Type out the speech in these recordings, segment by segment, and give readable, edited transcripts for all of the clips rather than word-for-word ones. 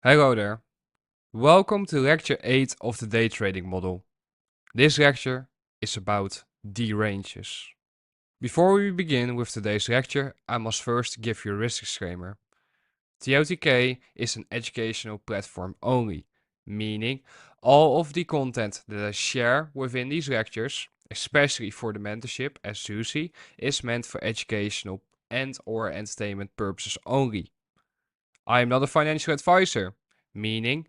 Hello there. Welcome to lecture 8 of the day trading model. This lecture is about D ranges. Before we begin with today's lecture, I must first give you a risk disclaimer. TOTK is an educational platform only, meaning all of the content that I share within these lectures, especially for the mentorship as Susie, is meant for educational and/or entertainment purposes only. I am not a financial advisor, meaning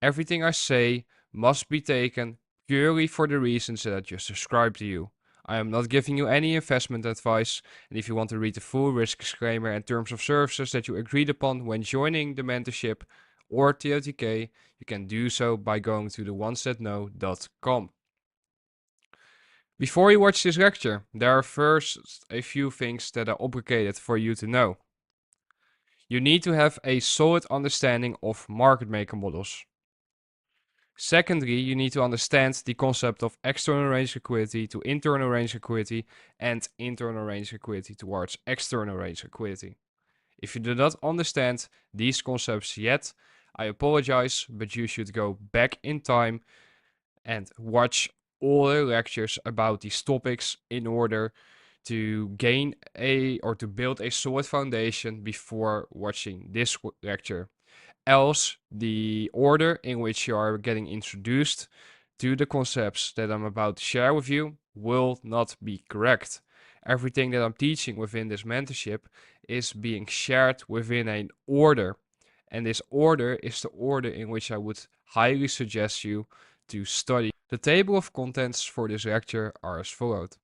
everything I say must be taken purely for the reasons that I just described to you. I am not giving you any investment advice, and if you want to read the full risk disclaimer and terms of services that you agreed upon when joining the mentorship or TOTK, you can do so by going to theonesthatknow.com. Before you watch this lecture, there are first a few things that are obligated for you to know. You need to have a solid understanding of market maker models. Secondly, you need to understand the concept of external range liquidity to internal range liquidity and internal range liquidity towards external range liquidity. If you do not understand these concepts yet, I apologize, but you should go back in time and watch all the lectures about these topics in order to gain or to build a solid foundation before watching this lecture. Else, the order in which you are getting introduced to the concepts that I'm about to share with you will not be correct. Everything that I'm teaching within this mentorship is being shared within an order. And this order is the order in which I would highly suggest you to study. The table of contents for this lecture are as follows.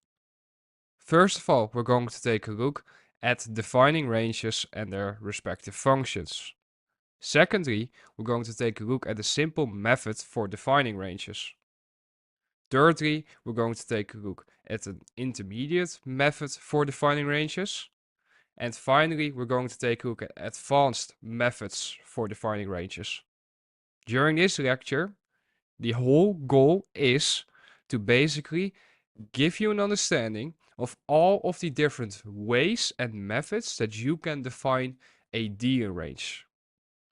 First of all, we're going to take a look at defining ranges and their respective functions. Secondly, we're going to take a look at a simple method for defining ranges. Thirdly, we're going to take a look at an intermediate method for defining ranges. And finally, we're going to take a look at advanced methods for defining ranges. During this lecture, the whole goal is to basically give you an understanding of all of the different ways and methods that you can define a dealing range.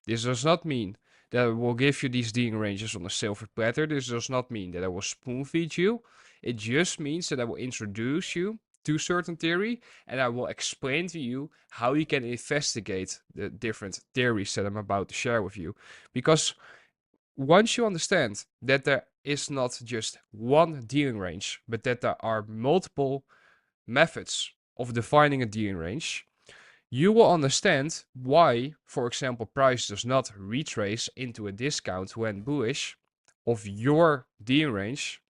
This does not mean that I will give you these dealing ranges on a silver platter. This does not mean that I will spoon feed you. It just means that I will introduce you to certain theory and I will explain to you how you can investigate the different theories that I'm about to share with you. Because once you understand that there is not just one dealing range, but that there are multiple methods of defining a dealing range, you will understand why, for example, price does not retrace into a discount when bullish of your dealing range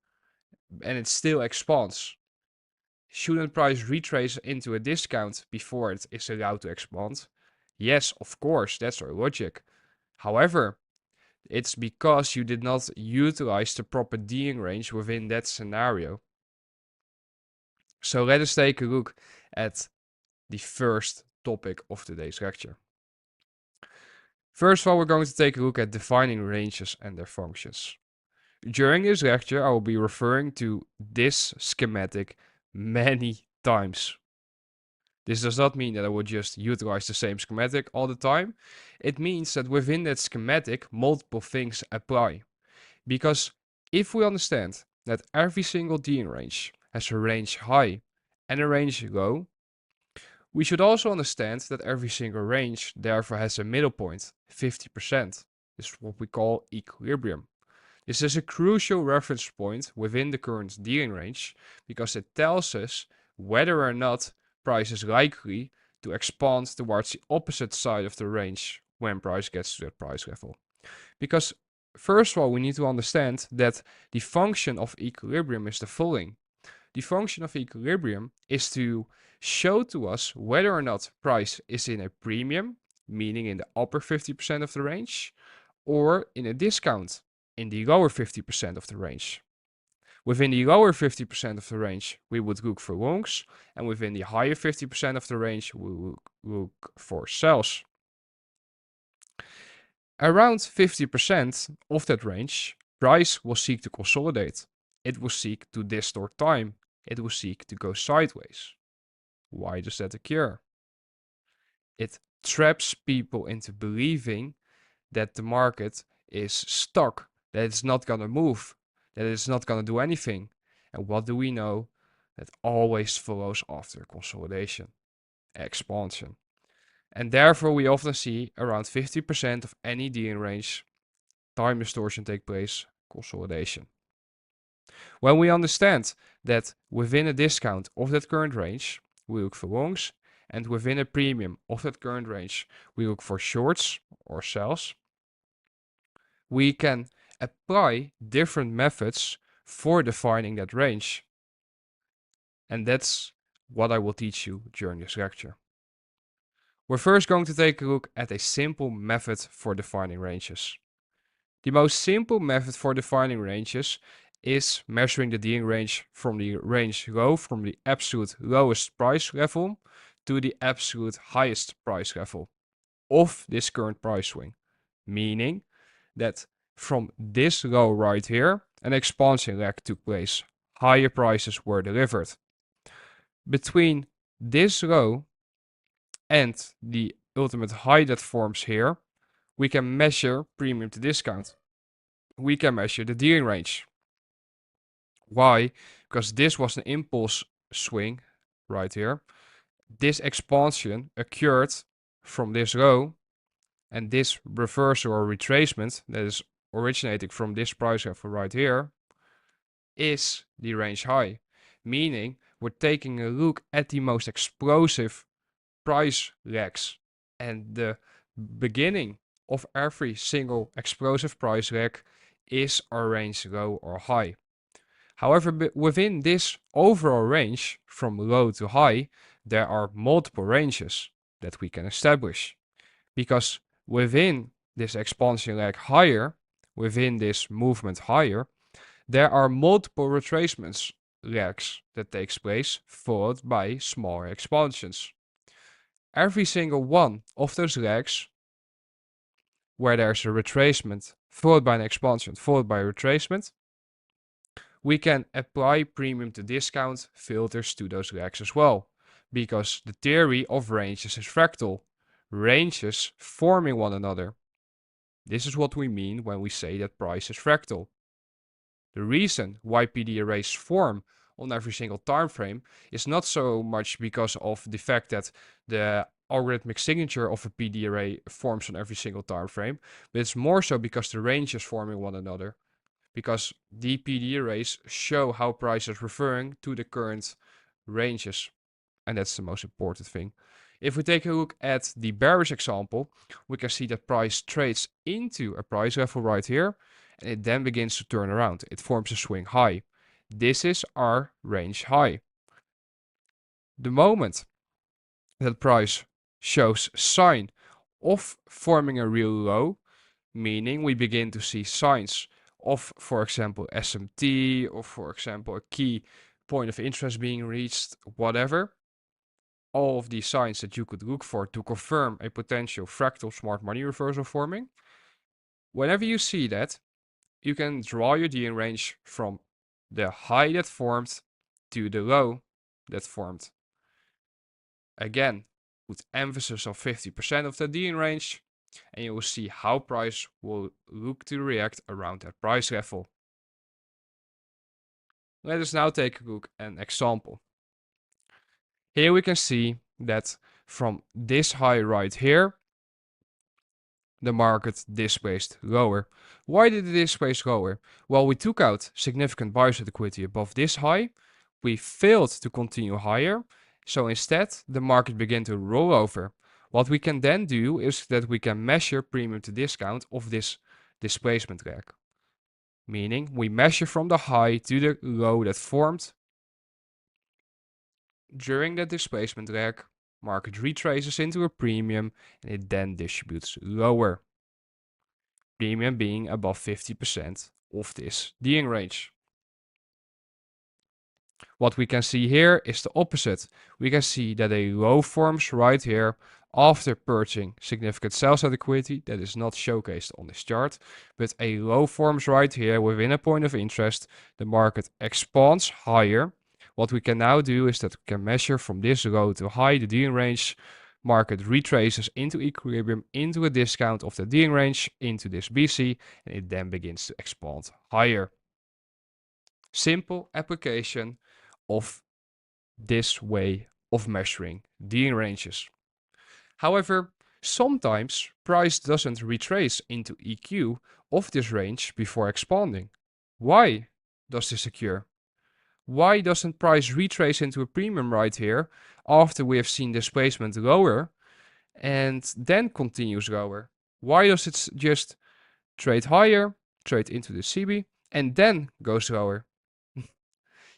and it still expands. Shouldn't price retrace into a discount before it is allowed to expand? Yes, of course, that's our logic. However, it's because you did not utilize the proper dealing range within that scenario. So let us take a look at the first topic of today's lecture. First of all, we're going to take a look at defining ranges and their functions. During this lecture, I will be referring to this schematic many times. This does not mean that I will just utilize the same schematic all the time. It means that within that schematic, multiple things apply. Because if we understand that every single dealing range has a range high and a range low, we should also understand that every single range therefore has a middle point, 50%. This is what we call equilibrium. This is a crucial reference point within the current dealing range because it tells us whether or not price is likely to expand towards the opposite side of the range when price gets to that price level. Because first of all, we need to understand that the function of equilibrium is the following. The function of equilibrium is to show to us whether or not price is in a premium, meaning in the upper 50% of the range, or in a discount, in the lower 50% of the range. Within the lower 50% of the range, we would look for longs, and within the higher 50% of the range, we will look for sells. Around 50% of that range, price will seek to consolidate. It will seek to distort time. It will seek to go sideways. Why does that occur? It traps people into believing that the market is stuck, that it's not gonna move, that it's not gonna do anything. And what do we know? That always follows after consolidation, expansion. And therefore we often see around 50% of any dealing range time distortion take place, consolidation. When we understand that within a discount of that current range, we look for longs, and within a premium of that current range, we look for shorts or sells, we can apply different methods for defining that range. And that's what I will teach you during this lecture. We're first going to take a look at a simple method for defining ranges. The most simple method for defining ranges is measuring the dealing range from the range low, from the absolute lowest price level to the absolute highest price level of this current price swing. Meaning that from this low right here, an expansion leg took place. Higher prices were delivered. Between this low and the ultimate high that forms here, we can measure premium to discount. We can measure the dealing range. Why? Because this was an impulse swing right here. This expansion occurred from this low, and this reversal or retracement that is originating from this price level right here is the range high. Meaning we're taking a look at the most explosive price legs, and the beginning of every single explosive price leg is our range low or high. However, within this overall range from low to high, there are multiple ranges that we can establish. Because within this expansion leg higher, within this movement higher, there are multiple retracements legs that takes place, followed by smaller expansions. Every single one of those legs where there's a retracement followed by an expansion followed by a retracement, we can apply premium to discount filters to those legs as well, because the theory of ranges is fractal, ranges forming one another. This is what we mean when we say that price is fractal. The reason why PD arrays form on every single time frame is not so much because of the fact that the algorithmic signature of a PD array forms on every single time frame, but it's more so because the ranges forming one another. Because the PD arrays show how price is referring to the current ranges. And that's the most important thing. If we take a look at the bearish example, we can see that price trades into a price level right here, and it then begins to turn around. It forms a swing high. This is our range high. The moment that price shows sign of forming a real low, meaning we begin to see signs of, for example, SMT, or for example, a key point of interest being reached, whatever. All of these signs that you could look for to confirm a potential fractal smart money reversal forming. Whenever you see that, you can draw your dealing range from the high that formed to the low that formed. Again, with emphasis on 50% of the dealing range, and you will see how price will look to react around that price level. Let us now take a look at an example. Here we can see that from this high right here, the market displaced lower. Why did it displace lower? Well, we took out significant buy side liquidity above this high. We failed to continue higher. So instead, the market began to roll over. What we can then do is that we can measure premium to discount of this displacement leg. Meaning we measure from the high to the low that formed during that displacement leg. Market retraces into a premium and it then distributes lower. Premium being above 50% of this dealing range. What we can see here is the opposite. We can see that a low forms right here after purging significant sell side liquidity. That is not showcased on this chart, but a low forms right here within a point of interest. The market expands higher. What we can now do is that we can measure from this low to high the dealing range market retraces into equilibrium, into a discount of the dealing range, into this BC, and it then begins to expand higher. Simple application of this way of measuring dealing ranges. However, sometimes price doesn't retrace into EQ of this range before expanding. Why does this occur? Why doesn't price retrace into a premium right here after we have seen displacement lower and then continues lower? Why does it just trade higher, trade into the CB, and then goes lower?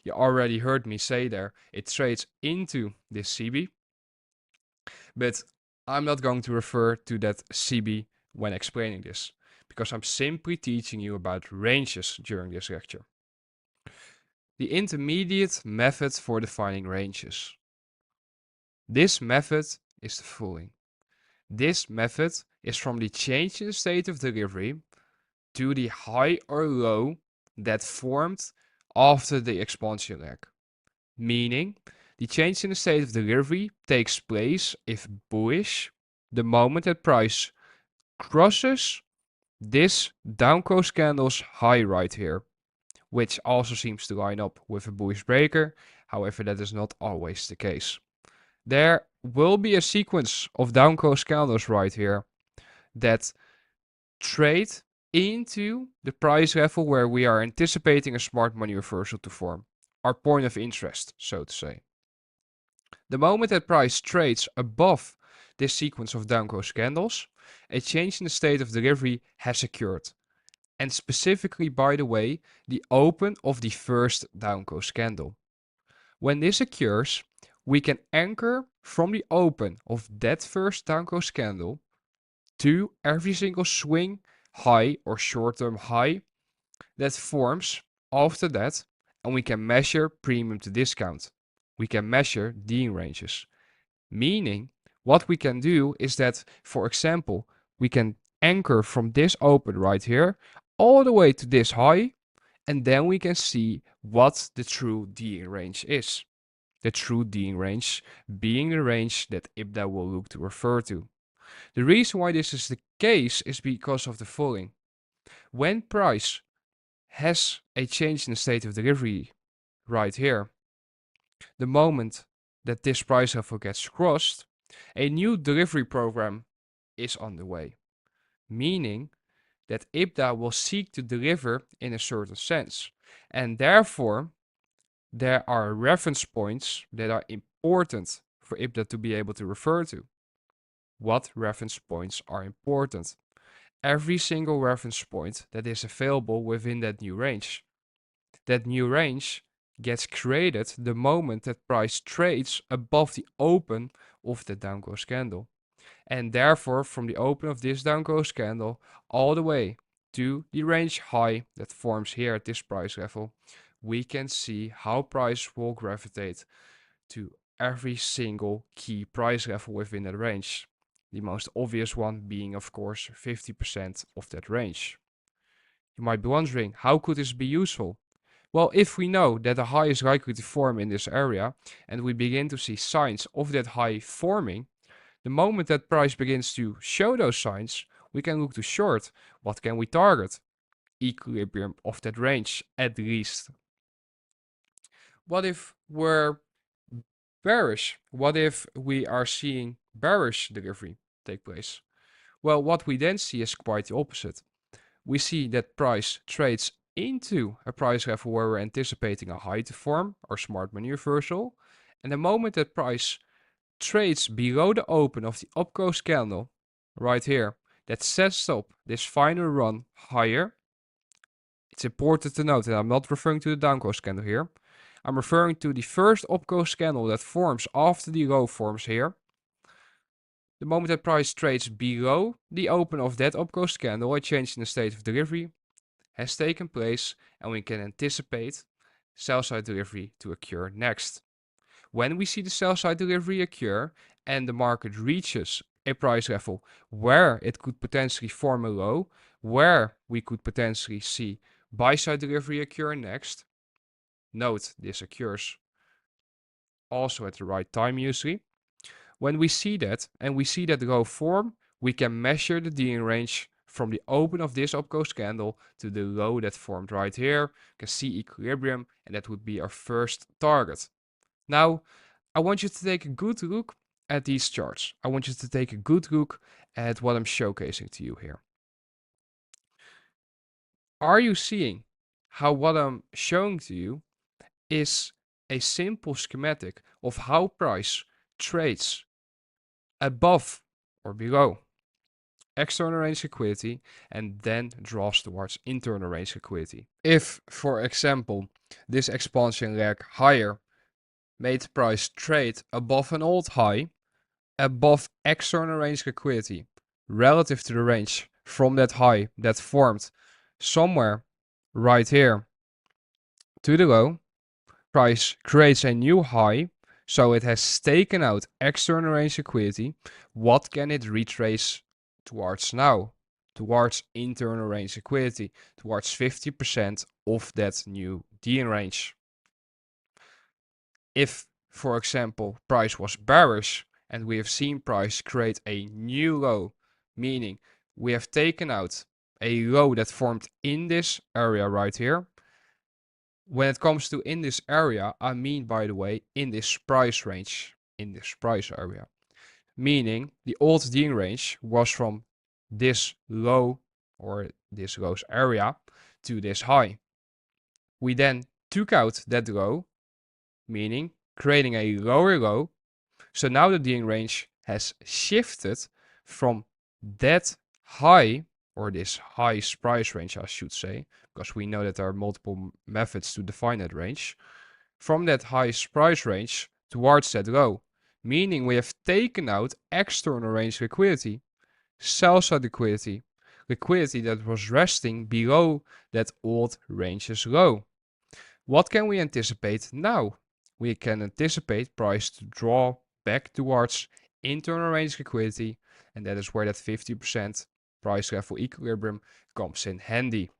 You already heard me say there, it trades into this CB, but I'm not going to refer to that CB when explaining this, because I'm simply teaching you about ranges during this lecture. The intermediate method for defining ranges. This method is the following. This method is from the change in the state of delivery to the high or low that formed after the expansion leg. Meaning, the change in the state of delivery takes place if bullish the moment that price crosses this down close candle's high right here, which also seems to line up with a bullish breaker. However, that is not always the case. There will be a sequence of down close candles right here that trade into the price level where we are anticipating a smart money reversal to form. Our point of interest, so to say. The moment that price trades above this sequence of down close candles, a change in the state of delivery has occurred. And specifically, by the way, the open of the first down close candle. When this occurs, we can anchor from the open of that first down close candle to every single swing high or short-term high that forms after that, and we can measure premium to discount. We can measure dealing ranges. Meaning, what we can do is that, for example, we can anchor from this open right here all the way to this high, and then we can see what the true dealing range is. The true dealing range being the range that IBDA will look to refer to. The reason why this is the case is because of the following. When price has a change in the state of delivery right here, the moment that this price level gets crossed, a new delivery program is on the way. Meaning that IBDA will seek to deliver in a certain sense. And therefore, there are reference points that are important for IBDA to be able to refer to. What reference points are important? Every single reference point that is available within that new range. That new range gets created the moment that price trades above the open of the down close candle. And therefore, from the open of this down close candle all the way to the range high that forms here at this price level, we can see how price will gravitate to every single key price level within that range. The most obvious one being, of course, 50% of that range. You might be wondering, how could this be useful? Well, if we know that a high is likely to form in this area, and we begin to see signs of that high forming, the moment that price begins to show those signs, we can look to short. What can we target? Equilibrium of that range, at least. What if we're bearish? What if we are seeing bearish delivery take place? Well, what we then see is quite the opposite. We see that price trades into a price level where we're anticipating a high to form, or smart money reversal. And the moment that price trades below the open of the up close candle right here that sets up this final run higher. It's important to note that I'm not referring to the down close candle here. I'm referring to the first up close candle that forms after the low forms here. The moment that price trades below the open of that up close candle, a change in the state of delivery has taken place, and we can anticipate sell side delivery to occur next. When we see the sell side delivery occur and the market reaches a price level where it could potentially form a low, where we could potentially see buy side delivery occur next, note this occurs also at the right time usually. When we see that and we see that row form, we can measure the dealing range from the open of this upclose candle to the low that formed right here. You can see equilibrium, and that would be our first target. Now, I want you to take a good look at these charts. I want you to take a good look at what I'm showcasing to you here. Are you seeing how what I'm showing to you is a simple schematic of how price trades above or below external range liquidity and then draws towards internal range liquidity? If, for example, this expansion leg higher made price trade above an old high, above external range liquidity relative to the range from that high that formed somewhere right here to the low, price creates a new high, so it has taken out external range liquidity. What can it retrace towards now? Towards internal range liquidity, towards 50% of that new dealing range. If, for example, price was bearish and we have seen price create a new low, meaning we have taken out a low that formed in this area right here. When it comes to in this area, I mean, by the way, in this price range, in this price area. Meaning the old dealing range was from this low or this low's area to this high. We then took out that low, meaning creating a lower low. So now the dealing range has shifted from that high, or this highest price range, I should say, because we know that there are multiple methods to define that range, from that highest price range towards that low, meaning we have taken out external range liquidity, sell side liquidity, liquidity that was resting below that old range's low. What can we anticipate now? We can anticipate price to draw back towards internal range liquidity, and that is where that 50% price level equilibrium comes in handy.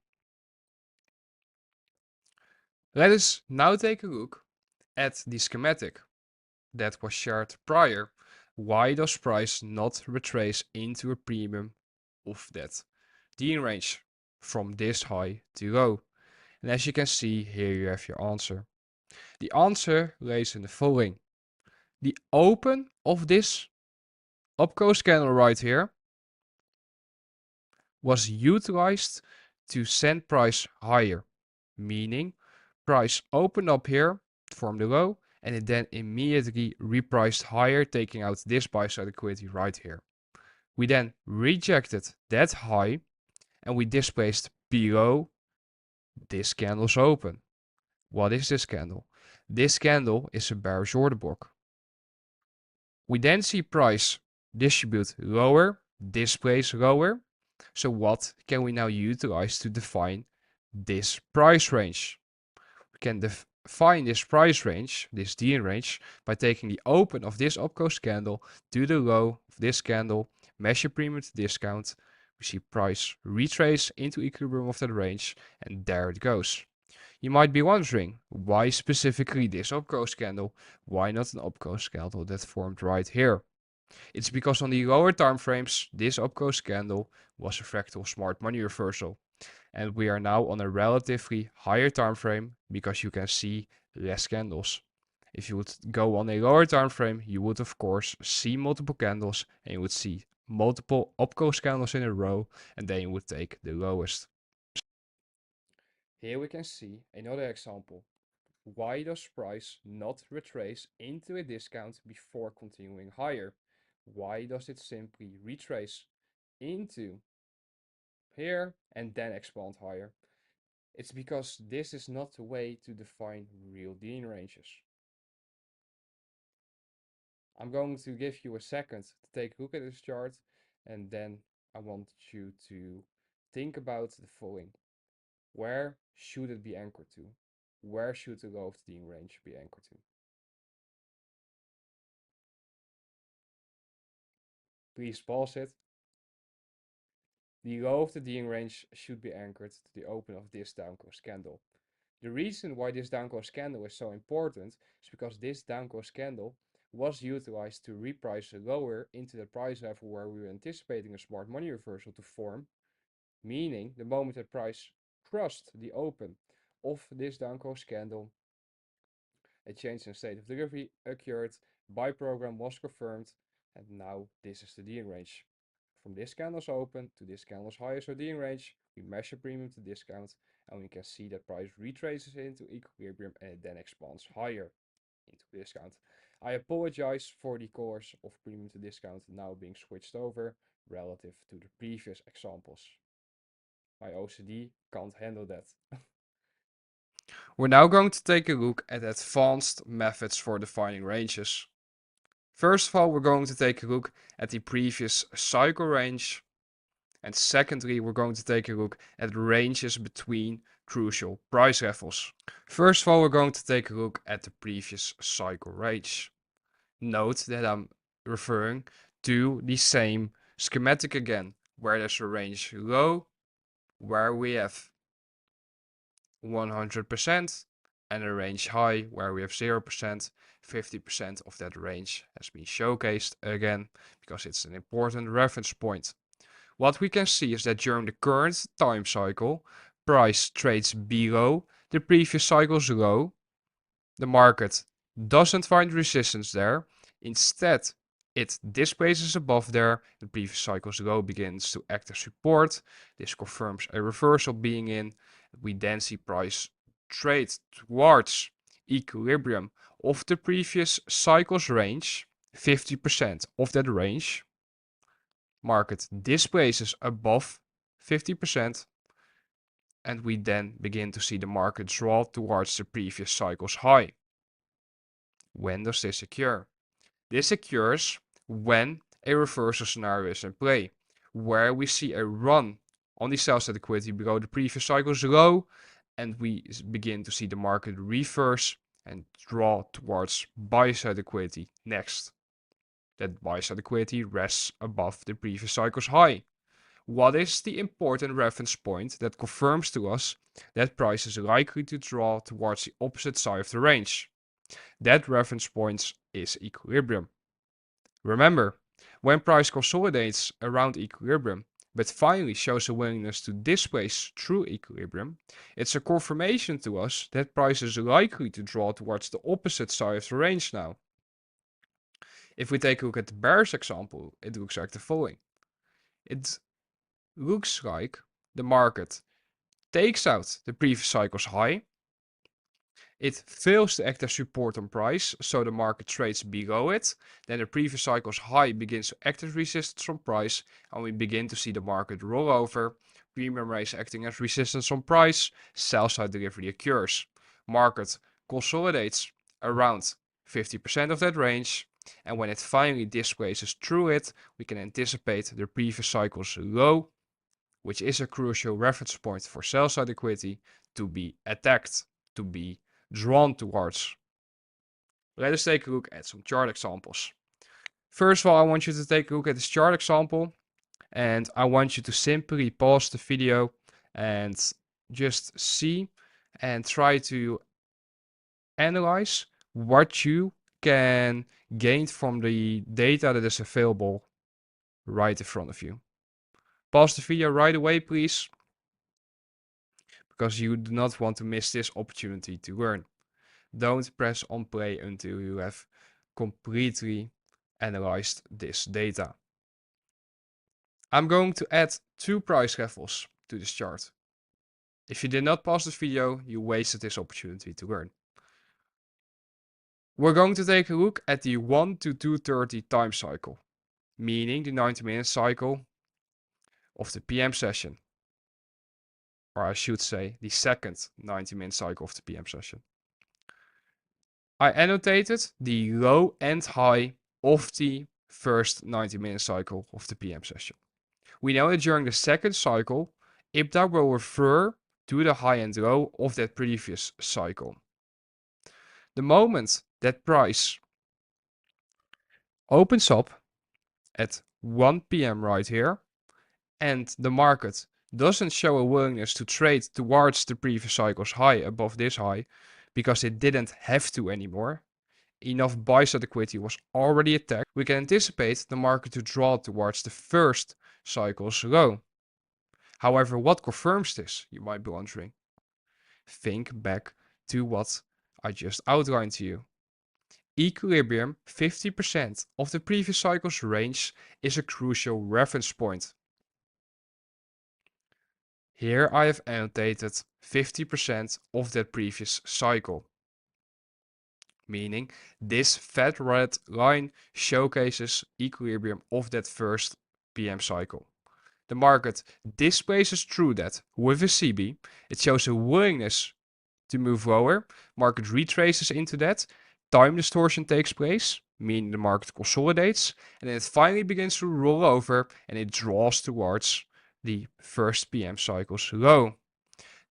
Let us now take a look at the schematic that was shared prior. Why does price not retrace into a premium of that dealing range from this high to low? And as you can see, here you have your answer. The answer lays in the following. The open of this upclose candle right here was utilized to send price higher, meaning price opened up here, formed a low, and it then immediately repriced higher, taking out this buy side liquidity right here. We then rejected that high and we displaced below this candle's open. What is this candle? This candle is a bearish order block. We then see price distribute lower, displace lower. So what can we now utilize to define this price range? We can define this price range, this dealing range, by taking the open of this upclose candle to the low of this candle, measure premium to discount. We see price retrace into equilibrium of that range, and there it goes. You might be wondering, why specifically this upclose candle? Why not an upclose candle that formed right here? It's because on the lower time frames, this upclose candle was a fractal smart money reversal. And we are now on a relatively higher time frame because you can see less candles. If you would go on a lower time frame, you would of course see multiple candles and you would see multiple upclose candles in a row, and then you would take the lowest. Here we can see another example. Why does price not retrace into a discount before continuing higher? Why does it simply retrace into here and then expand higher? It's because this is not the way to define real dealing ranges. I'm going to give you a second to take a look at this chart, and then I want you to think about the following. Where should it be anchored to? Where should the low of the dealing range be anchored to? Please pause it. The low of the dealing range should be anchored to the open of this down close candle. The reason why this down close candle is so important is because this down close candle was utilized to reprice lower into the price level where we were anticipating a smart money reversal to form, meaning the moment that price crossed the open of this down close candle, a change in state of delivery occurred, buy program was confirmed, and now this is the dealing range. From this candle's open to this candle's high is our dealing range. We measure premium to discount, and we can see that price retraces into equilibrium and it then expands higher into discount. I apologize for the course of premium to discount now being switched over relative to the previous examples. My OCD can't handle that. We're now going to take a look at advanced methods for defining ranges. First of all, we're going to take a look at the previous cycle range. And secondly, we're going to take a look at ranges between crucial price levels. First of all, we're going to take a look at the previous cycle range. Note that I'm referring to the same schematic again, where there's a range low, where we have 100%, and a range high, where we have 0%. 50% of that range has been showcased again, because it's an important reference point. What we can see is that during the current time cycle, price trades below the previous cycle's low. The market doesn't find resistance there. Instead, it displaces above there. The previous cycle's low begins to act as support. This confirms a reversal being in. We then see price trade towards equilibrium of the previous cycle's range, 50% of that range. Market displaces above 50%, and we then begin to see the market draw towards the previous cycle's high. When does this occur? This occurs when a reversal scenario is in play, where we see a run on the sell side liquidity below the previous cycle's low, and we begin to see the market reverse and draw towards buy side liquidity next. That buy side liquidity rests above the previous cycle's high. What is the important reference point that confirms to us that price is likely to draw towards the opposite side of the range? That reference point is equilibrium. Remember, when price consolidates around equilibrium, but finally shows a willingness to displace through equilibrium, it's a confirmation to us that price is likely to draw towards the opposite side of the range now. If we take a look at the bearish example, it looks like the following. It looks like the market takes out the previous cycle's high. It fails to act as support on price, so the market trades below it. Then the previous cycle's high begins to act as resistance on price, and we begin to see the market roll over. Premium raise acting as resistance on price, sell side delivery occurs. Market consolidates around 50% of that range, and when it finally displaces through it, we can anticipate the previous cycle's low, which is a crucial reference point for sell side liquidity, to be attacked, to be drawn towards. Let us take a look at some chart examples. First of all, I want you to take a look at this chart example, and I want you to simply pause the video and just see and try to analyze what you can gain from the data that is available right in front of you. Pause the video right away, please, because you do not want to miss this opportunity to learn. Don't press on play until you have completely analyzed this data. I'm going to add 2 price levels to this chart. If you did not pause this video, you wasted this opportunity to learn. We're going to take a look at the 1 to 2:30 time cycle, meaning the 90-minute cycle of the PM session. Or I should say the second 90-minute cycle of the PM session. I annotated the low and high of the first 90-minute cycle of the PM session. We know that during the second cycle, IBDA will refer to the high and low of that previous cycle. The moment that price opens up at 1 p.m. right here, and the market doesn't show a willingness to trade towards the previous cycle's high above this high, because it didn't have to anymore, enough buy-side liquidity was already attacked, we can anticipate the market to draw towards the first cycle's low. However, what confirms this, you might be wondering? Think back to what I just outlined to you. Equilibrium 50% of the previous cycle's range is a crucial reference point. Here I have annotated 50% of that previous cycle, meaning this fat red line showcases equilibrium of that first PM cycle. The market displaces through that with a CB. It shows a willingness to move lower. Market retraces into that. Time distortion takes place, meaning the market consolidates, and then it finally begins to roll over and it draws towards the first PM cycle's low.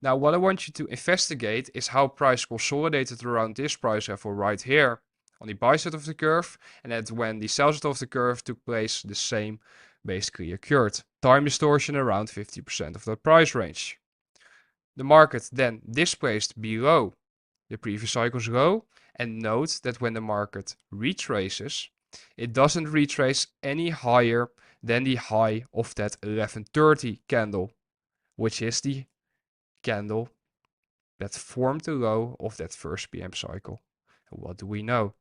Now, what I want you to investigate is how price consolidated around this price level right here on the buy side of the curve, and that when the sell side of the curve took place, the same basically occurred. Time distortion around 50% of the price range. The market then displaced below the previous cycle's low, and note that when the market retraces, it doesn't retrace any higher than the high of that 1130 candle, which is the candle that formed the low of that first PM cycle. And what do we know?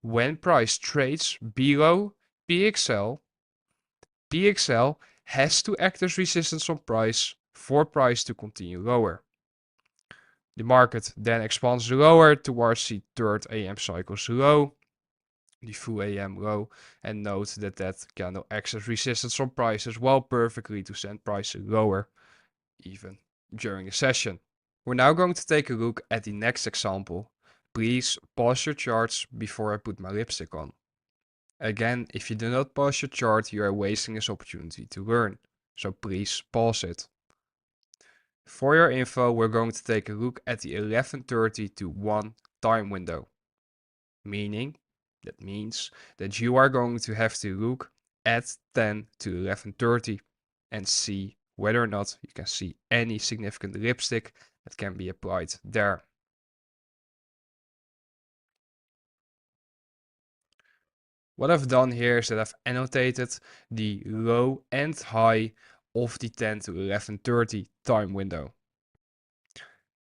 When price trades below PXL, PXL has to act as resistance on price for price to continue lower. The market then expands lower towards the third AM cycle's low, the full AM low, and note that that candle acts as resistance on price as well perfectly to send price lower even during the session. We're now going to take a look at the next example. Please pause your charts before I put my lipstick on. Again, if you do not pause your chart, you are wasting this opportunity to learn. So please pause it. For your info, we're going to take a look at the 11:30 to 1 time window. That means that you are going to have to look at 10 to 11:30 and see whether or not you can see any significant lipstick that can be applied there. What I've done here is that I've annotated the low and high of the 10 to 11:30 time window.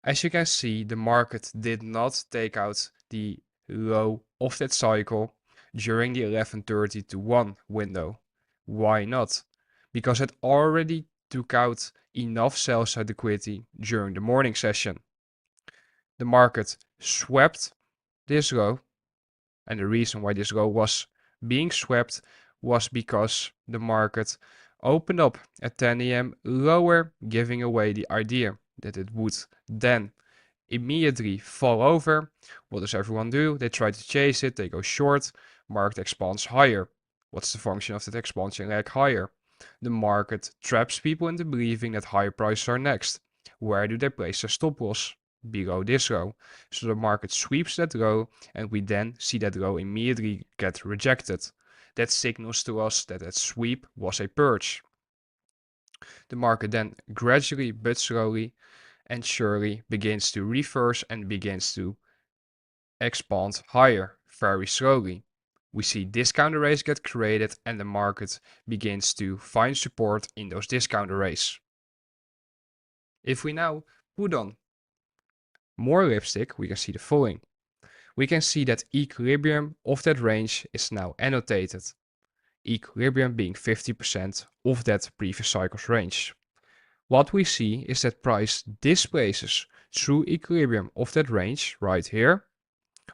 As you can see, the market did not take out the low of that cycle during the 11:30 to 1 window. Why not? Because it already took out enough sell side liquidity during the morning session. The market swept this low, and the reason why this low was being swept was because the market opened up at 10 a.m. lower, giving away the idea that it would then immediately fall over. What does everyone do? They try to chase it, they go short, market expands higher. What's the function of that expansion leg higher? The market traps people into believing that higher prices are next. Where do they place their stop loss? Below this low. So the market sweeps that low, and we then see that low immediately get rejected. That signals to us that that sweep was a purge. The market then gradually but slowly and surely begins to reverse and begins to expand higher very slowly. We see discount arrays get created and the market begins to find support in those discount arrays. If we now put on more lipstick, we can see the following. We can see that equilibrium of that range is now annotated. Equilibrium being 50% of that previous cycle's range. What we see is that price displaces through equilibrium of that range right here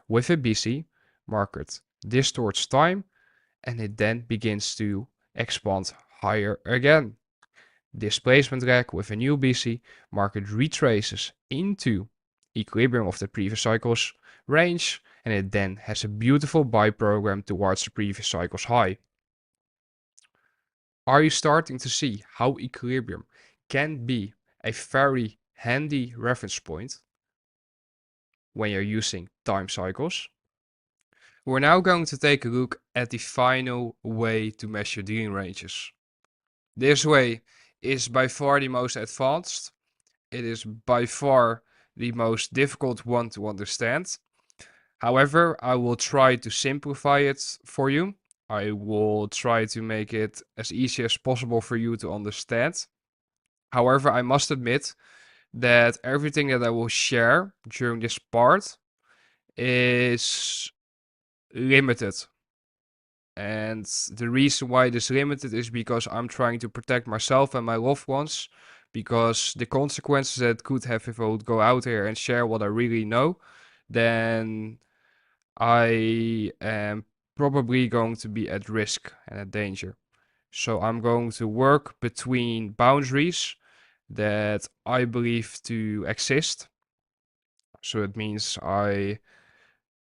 with a BC. Market distorts time and it then begins to expand higher again. Displacement leg with a new BC. Market retraces into equilibrium of the previous cycle's range, and it then has a beautiful buy program towards the previous cycle's high. Are you starting to see how equilibrium can be a very handy reference point when you're using time cycles? We're now going to take a look at the final way to measure dealing ranges. This way is by far the most advanced. It is by far the most difficult one to understand. However, I will try to simplify it for you. I will try to make it as easy as possible for you to understand. However, I must admit that everything that I will share during this part is limited. And the reason why it is limited is because I'm trying to protect myself and my loved ones. Because the consequences that could have if I would go out here and share what I really know, then I am probably going to be at risk and at danger. So I'm going to work between boundaries that I believe to exist. So it means I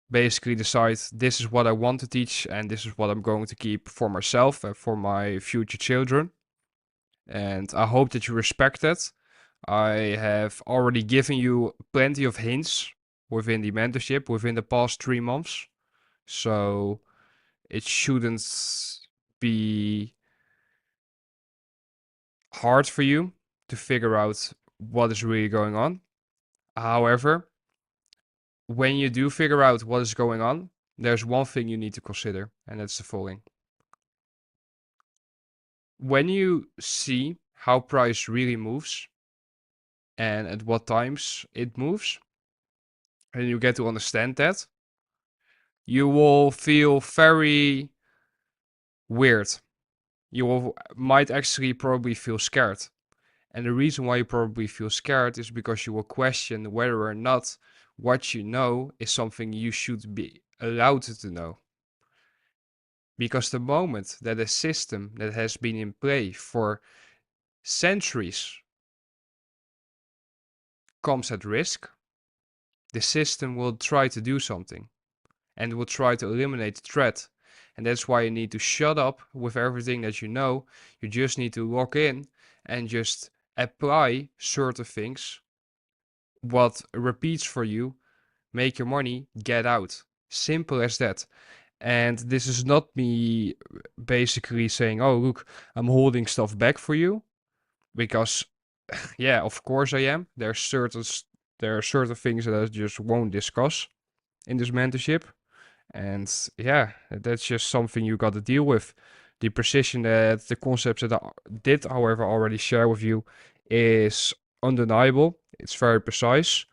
basically decide this is what I want to teach and this is what I'm going to keep for myself and for my future children. And I hope that you respect that. I have already given you plenty of hints within the mentorship within the past 3 months. So it shouldn't be hard for you to figure out what is really going on. However, when you do figure out what is going on, there's one thing you need to consider, and that's the following. When you see how price really moves and at what times it moves, and you get to understand that, you will feel very weird. Might actually probably feel scared. And the reason why you probably feel scared is because you will question whether or not what you know is something you should be allowed to know. Because the moment that a system that has been in play for centuries comes at risk, the system will try to do something and will try to eliminate the threat. And that's why you need to shut up with everything that you know. You just need to log in and just apply certain things. What repeats for you, make your money, get out. Simple as that. And this is not me basically saying, oh, look, I'm holding stuff back for you. Because, yeah, of course I am. There are certain things that I just won't discuss in this mentorship. And yeah, that's just something you got to deal with. The precision that the concepts that I did, however, already share with you is undeniable. It's very precise.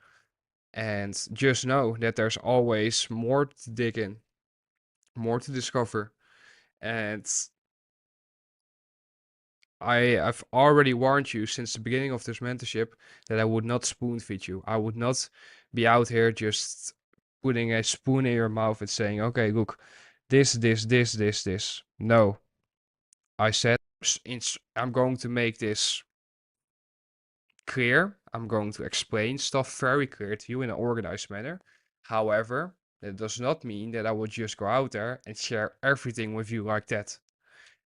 And just know that there's always more to dig in, more to discover. And I've already warned you since the beginning of this mentorship that I would not spoon feed you. I would not be out here just putting a spoon in your mouth and saying, okay, look, this. No, I said I'm going to make this clear. I'm going to explain stuff very clear to you in an organized manner. However, that does not mean that I will just go out there and share everything with you like that.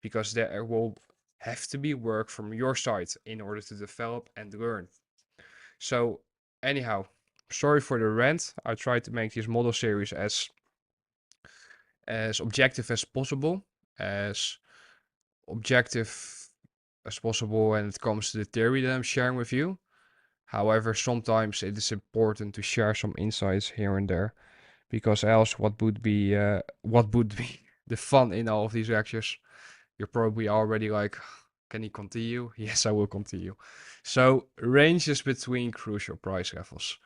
Because there will have to be work from your side in order to develop and learn. So, anyhow, sorry for the rant. I tried to make this model series as objective as possible, as objective as possible when it comes to the theory that I'm sharing with you. However, sometimes it is important to share some insights here and there, because else, what would be the fun in all of these lectures? You're probably already like, can he continue? Yes, I will continue. So, ranges between crucial price levels.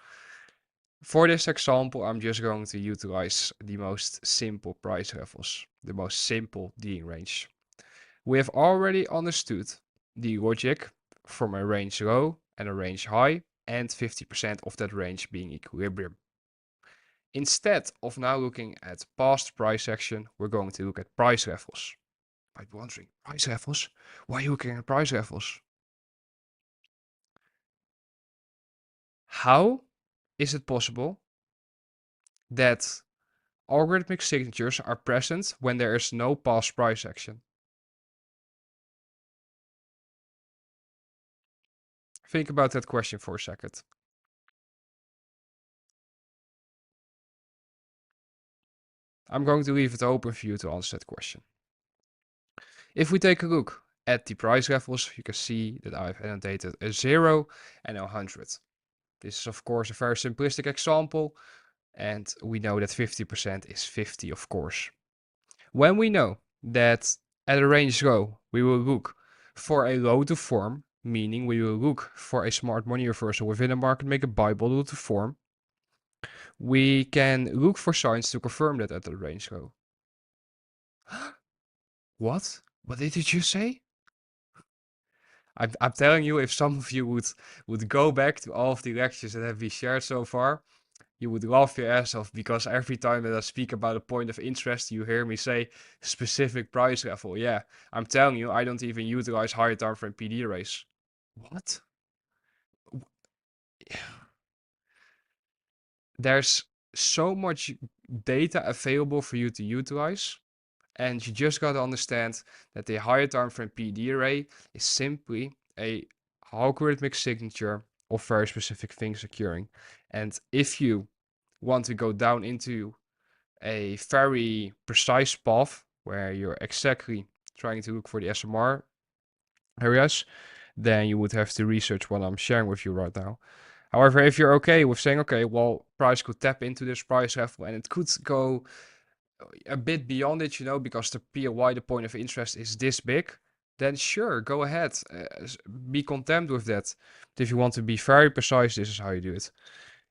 For this example, I'm just going to utilize the most simple price levels, the most simple dealing range. We have already understood the logic from a range low and a range high, and 50% of that range being equilibrium. Instead of now looking at past price action, we're going to look at price levels. You might be wondering, price levels? Why are you looking at price levels? How is it possible that algorithmic signatures are present when there is no past price action? Think about that question for a second. I'm going to leave it open for you to answer that question. If we take a look at the price levels, you can see that I've annotated a 0 and a 100. This is of course a very simplistic example. And we know that 50% is 50, of course. When we know that at a range low, we will look for a low to form, meaning we will look for a smart money reversal within a market maker buy model to form, we can look for signs to confirm that at the range low. What? What did you just say? I'm telling you, if some of you would go back to all of the lectures that have been shared so far, you would laugh your ass off, because every time that I speak about a point of interest, you hear me say specific price level. Yeah, I'm telling you, I don't even utilize higher time frame PD arrays. What? There's so much data available for you to utilize, and you just got to understand that the higher time frame PD array is simply a algorithmic signature of very specific things occurring. And if you want to go down into a very precise path where you're exactly trying to look for the SMR areas, then you would have to research what I'm sharing with you right now. However, if you're okay with saying, okay, well, price could tap into this price level and it could go a bit beyond it, because the POI, the point of interest, is this big, then sure, go ahead. Be content with that. But if you want to be very precise, this is how you do it.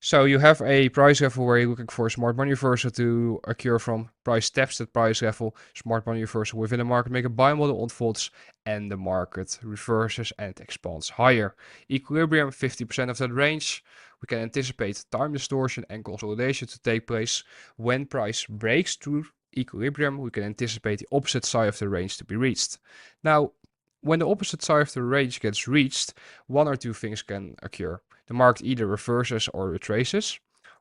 So you have a price level where you're looking for a smart money reversal to occur from. Price taps that price level, smart money reversal within the market make a buy model unfolds, and the market reverses and expands higher. Equilibrium, 50% of that range. We can anticipate time distortion and consolidation to take place. When price breaks through equilibrium, we can anticipate the opposite side of the range to be reached. Now, when the opposite side of the range gets reached, one or two things can occur. The market either reverses or retraces,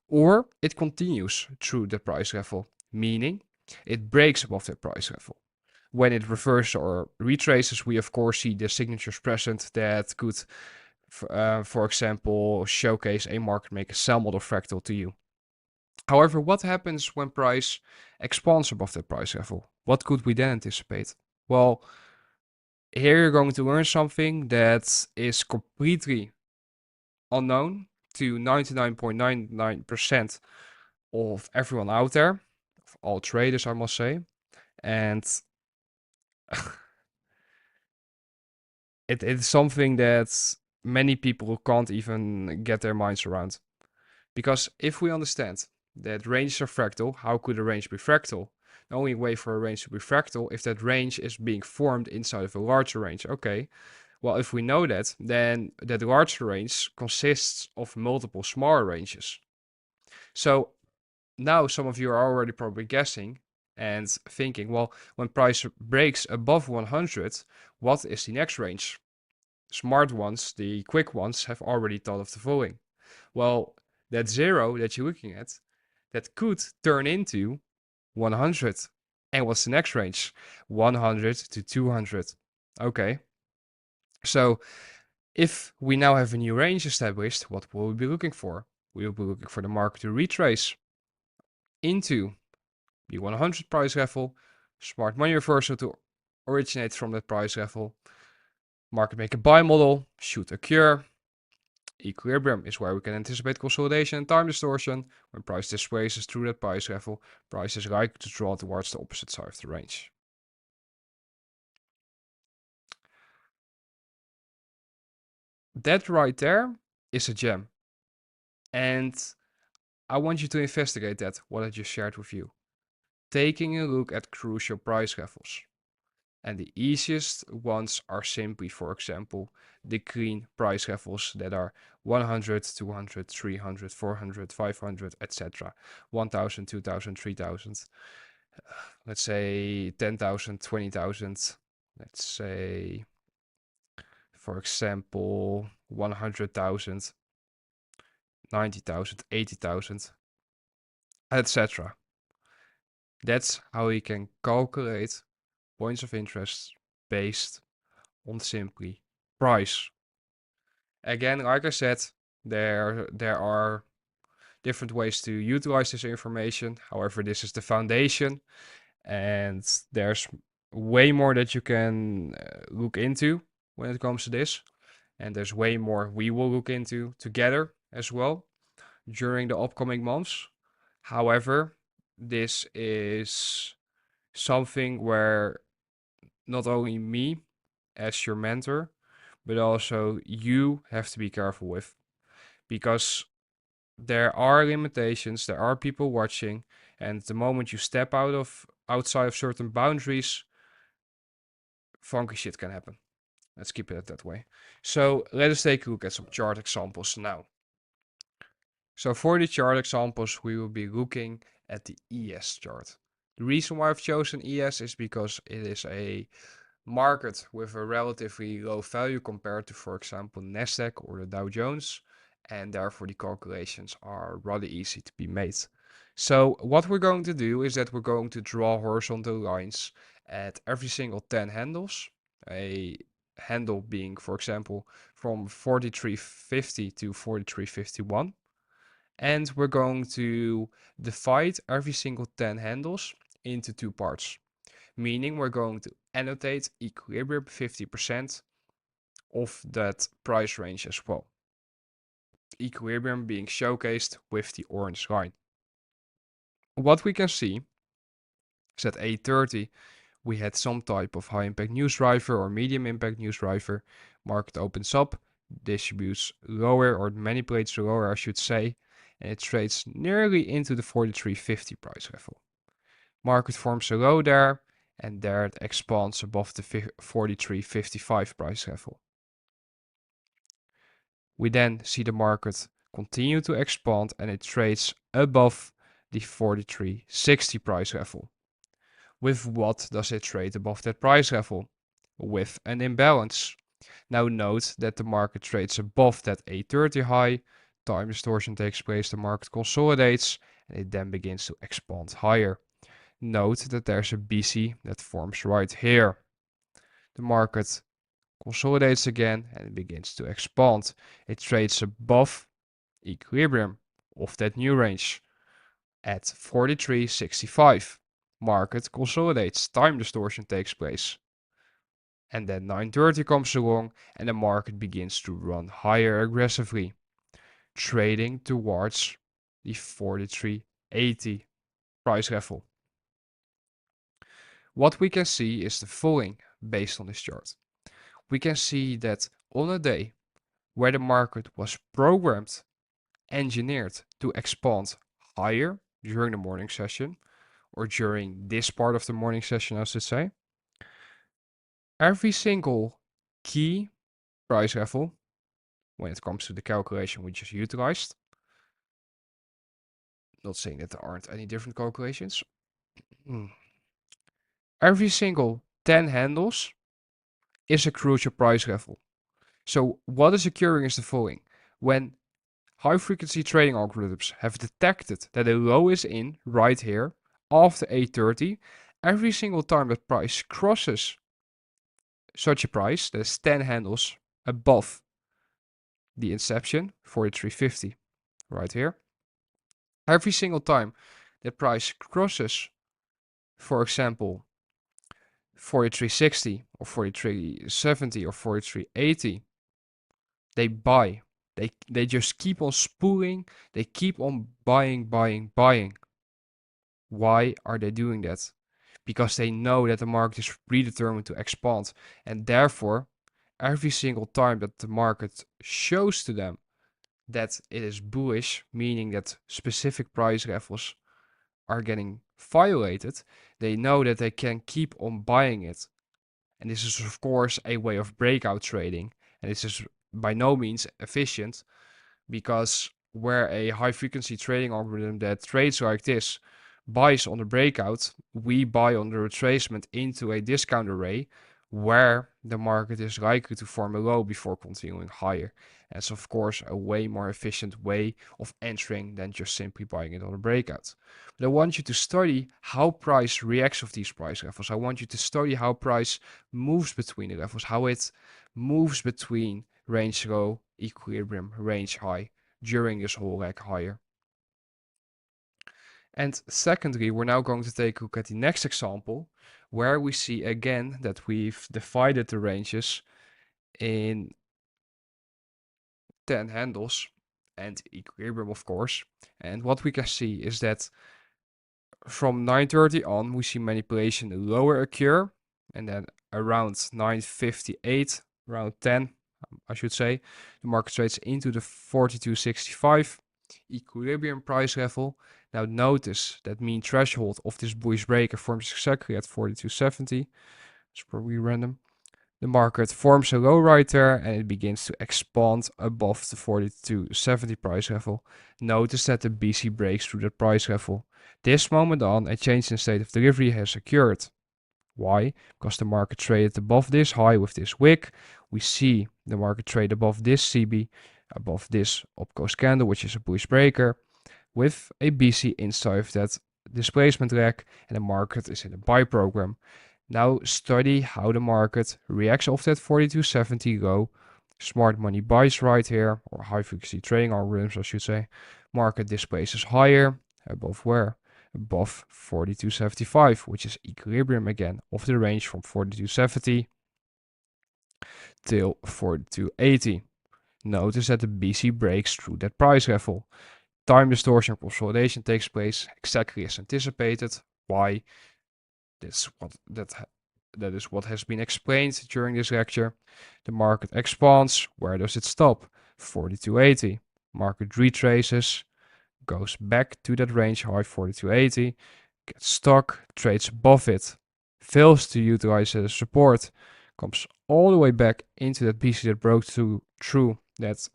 or it continues through the price level, meaning it breaks above the price level. When it reverses or retraces, we of course see the signatures present that could, for example, showcase a market maker sell model fractal to you. However, what happens when price expands above the price level? What could we then anticipate? Well, here you're going to learn something that is completely unknown to 99.99% of everyone out there, of all traders, I must say. And it is something that many people can't even get their minds around. Because if we understand that ranges are fractal, how could a range be fractal? The only way for a range to be fractal if that range is being formed inside of a larger range. Okay, well, if we know that, then that larger range consists of multiple smaller ranges. So now some of you are already probably guessing and thinking, well, when price breaks above 100, what is the next range? Smart ones, the quick ones, have already thought of the following. Well, that zero that you're looking at, that could turn into 100. And what's the next range? 100 to 200. Okay. So if we now have a new range established, what will we be looking for? We will be looking for the market to retrace into the 100 price level, smart money reversal to originate from that price level, market maker buy model should occur. Equilibrium is where we can anticipate consolidation and time distortion. When price displaces through that price level, price is likely to draw towards the opposite side of the range. That right there is a gem. And I want you to investigate that, what I just shared with you. Taking a look at crucial price levels. And the easiest ones are simply, for example, the green price levels that are 100, 200, 300, 400, 500, etc. 1000, 2000, 3000. Let's say 10,000, 20,000. Let's say, for example, 100,000, 90,000, 80,000, etc. That's how you can calculate points of interest based on simply price. Again, like I said, there are different ways to utilize this information. However, this is the foundation, and there's way more that you can look into when it comes to this. And there's way more we will look into together as well during the upcoming months. However, this is something where not only me as your mentor, but also you have to be careful with, because there are limitations, there are people watching, and the moment you step outside of certain boundaries, funky shit can happen. Let's keep it that way. So let us take a look at some chart examples now. So for the chart examples, we will be looking at the ES chart. The reason why I've chosen ES is because it is a market with a relatively low value compared to, for example, Nasdaq or the Dow Jones, and therefore the calculations are rather easy to be made. So what we're going to do is that we're going to draw horizontal lines at every single 10 handles, a handle being, for example, from 43.50 to 43.51. And we're going to divide every single 10 handles into two parts, meaning we're going to annotate equilibrium 50% of that price range as well. Equilibrium being showcased with the orange line. What we can see is at 8:30 we had some type of high impact news driver or medium impact news driver. Market opens up, distributes lower or manipulates lower, I should say, and it trades nearly into the 43.50 price level. Market forms a low there, and there it expands above the 43.55 price level. We then see the market continue to expand and it trades above the 43.60 price level. With what does it trade above that price level? With an imbalance. Now note that the market trades above that 8:30 high, time distortion takes place, the market consolidates, and it then begins to expand higher. Note that there's a BC that forms right here. The market consolidates again and it begins to expand. It trades above equilibrium of that new range at 43.65. Market consolidates, time distortion takes place. And then 9:30 comes along and the market begins to run higher aggressively, trading towards the 43.80 price level. What we can see is the following based on this chart. We can see that on a day where the market was programmed, engineered to expand higher during the morning session, or during this part of the morning session, I should say, every single key price level, when it comes to the calculation we just utilized, not saying that there aren't any different calculations, every single 10 handles is a crucial price level. So what is occurring is the following. When high frequency trading algorithms have detected that a low is in right here after 8:30, every single time that price crosses such a price, that is 10 handles above the inception, 43.50 right here, every single time that price crosses, for example, 43.60 or 43.70 or 43.80, they buy. They just keep on spooling. They keep on buying, buying, buying. Why are they doing that? Because they know that the market is predetermined to expand, and therefore, every single time that the market shows to them that it is bullish, meaning that specific price levels are getting violated, they know that they can keep on buying it. And this is, of course, a way of breakout trading, and this is by no means efficient, because where a high frequency trading algorithm that trades like this buys on the breakout, we buy on the retracement into a discount array where the market is likely to form a low before continuing higher. And it's of course a way more efficient way of entering than just simply buying it on a breakout. But I want you to study how price reacts of these price levels. I want you to study how price moves between the levels, how it moves between range low, equilibrium, range high during this whole leg higher. And secondly, we're now going to take a look at the next example, where we see again that we've divided the ranges in 10 handles, and equilibrium, of course. And what we can see is that from 9:30 on, we see manipulation lower occur, and then around 9:58, around 10, I should say, the market trades into the 42.65 equilibrium price level. Now notice that mean threshold of this bullish breaker forms exactly at 42.70. It's probably random. The market forms a low right there and it begins to expand above the 42.70 price level. Notice that the BC breaks through that price level. This moment on, a change in state of delivery has occurred. Why? Because the market traded above this high with this wick. We see the market trade above this CB, above this opclose candle, which is a bullish breaker, with a BC inside of that displacement leg, and the market is in a buy program. Now study how the market reacts off that 42.70 low. Smart money buys right here, or high frequency trading algorithms, I should say. Market displaces higher, above where? Above 42.75, which is equilibrium again of the range from 42.70 till 42.80. Notice that the BC breaks through that price level. Time distortion consolidation takes place exactly as anticipated. Why? That is what has been explained during this lecture. The market expands. Where does it stop? 42.80. Market retraces, goes back to that range high 42.80, gets stuck, trades above it, fails to utilize it as support, comes all the way back into that BC that broke through that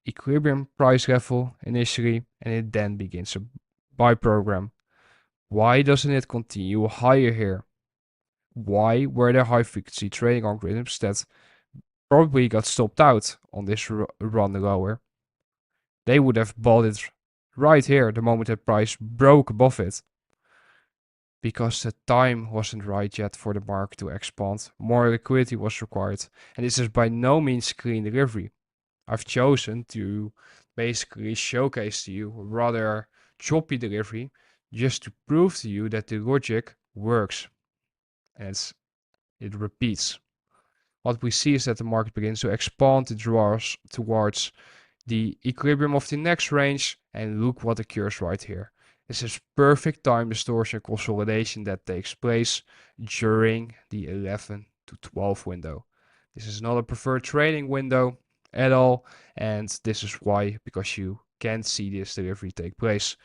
equilibrium price level initially, and it then begins a buy program. Why doesn't it continue higher here? Why were there high frequency trading algorithms that probably got stopped out on this run lower? They would have bought it right here the moment that price broke above it, because the time wasn't right yet for the market to expand. More liquidity was required, and this is by no means clean delivery. I've chosen to basically showcase to you rather choppy delivery just to prove to you that the logic works and it repeats. What we see is that the market begins to expand, it draws towards the equilibrium of the next range, and look what occurs right here. This is perfect time distortion consolidation that takes place during the 11 to 12 window. This is not a preferred trading window at all, and this is why, because you can't see this delivery take place.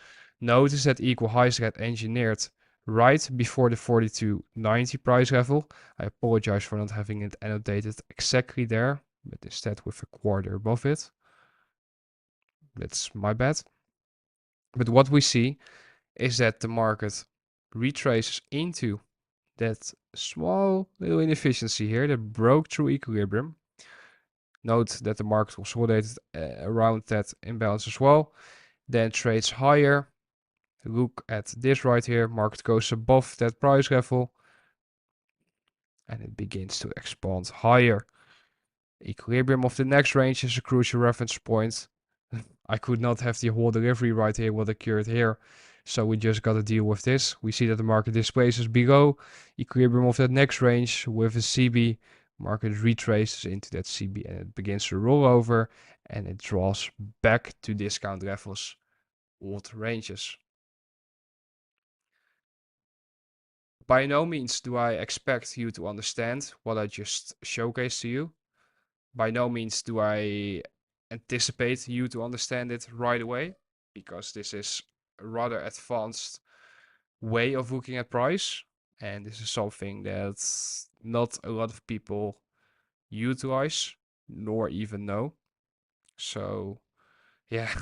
Notice that equal highs get engineered right before the 42.90 price level. I apologize for not having it annotated exactly there, but instead with a quarter above it. That's my bad. But what we see is that the market retraces into that small little inefficiency here that broke through equilibrium. Note that the market consolidated around that imbalance as well. Then trades higher. Look at this right here. Market goes above that price level and it begins to expand higher. Equilibrium of the next range is a crucial reference point. I could not have the whole delivery right here, what occurred here. So we just got to deal with this. We see that the market displaces below equilibrium of that next range with a CB. Market retraces into that CB and it begins to roll over and it draws back to discount levels, old ranges. By no means do I expect you to understand what I just showcased to you. By no means do I anticipate you to understand it right away, because this is a rather advanced way of looking at price, and this is something that not a lot of people utilize nor even know. So yeah,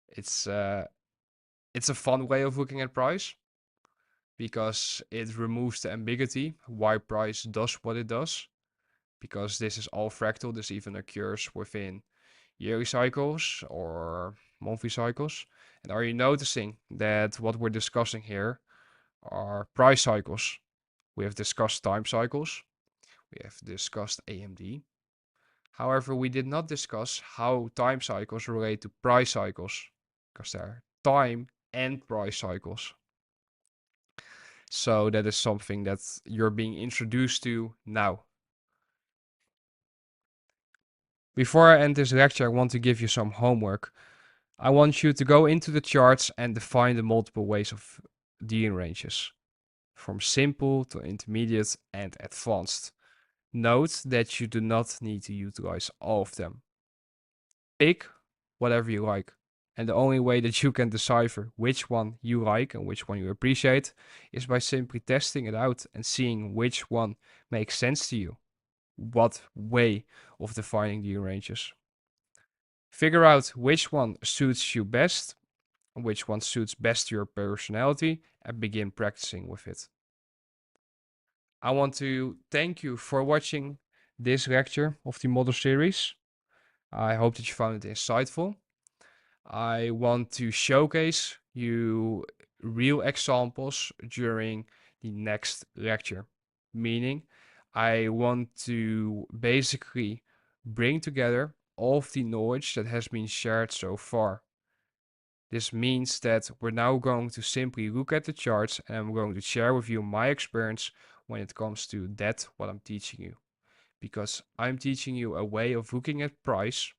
it's uh, it's a fun way of looking at price because it removes the ambiguity why price does what it does. Because this is all fractal, this even occurs within yearly cycles or monthly cycles. And are you noticing that what we're discussing here are price cycles? We have discussed time cycles, we have discussed AMD. However, we did not discuss how time cycles relate to price cycles, because there are time and price cycles. So that is something that you're being introduced to now. Before I end this lecture, I want to give you some homework. I want you to go into the charts and define the multiple ways of dealing ranges, from simple to intermediate and advanced. Note that you do not need to utilize all of them. Pick whatever you like. And the only way that you can decipher which one you like and which one you appreciate is by simply testing it out and seeing which one makes sense to you. What way of defining the ranges. Figure out which one suits you best, which one suits best your personality, and begin practicing with it. I want to thank you for watching this lecture of the model series. I hope that you found it insightful. I want to showcase you real examples during the next lecture. Meaning, I want to basically bring together all of the knowledge that has been shared so far. This means that we're now going to simply look at the charts and I'm going to share with you my experience when it comes to that, what I'm teaching you. Because I'm teaching you a way of looking at price,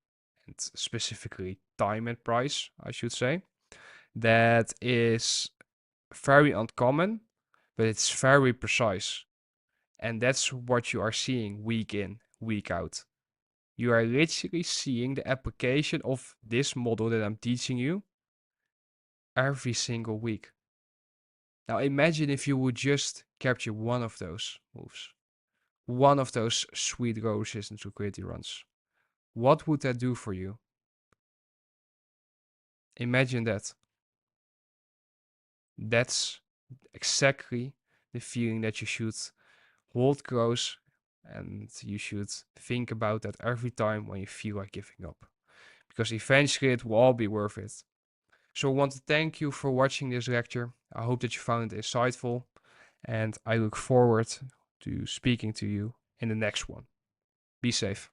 and specifically time and price, I should say, that is very uncommon, but it's very precise. And that's what you are seeing week in, week out. You are literally seeing the application of this model that I'm teaching you every single week. Now imagine if you would just capture one of those moves, one of those sweet row resistance liquidity runs. What would that do for you? Imagine that. That's exactly the feeling that you should hold close and you should think about that every time when you feel like giving up. Because eventually it will all be worth it. So I want to thank you for watching this lecture. I hope that you found it insightful and I look forward to speaking to you in the next one. Be safe.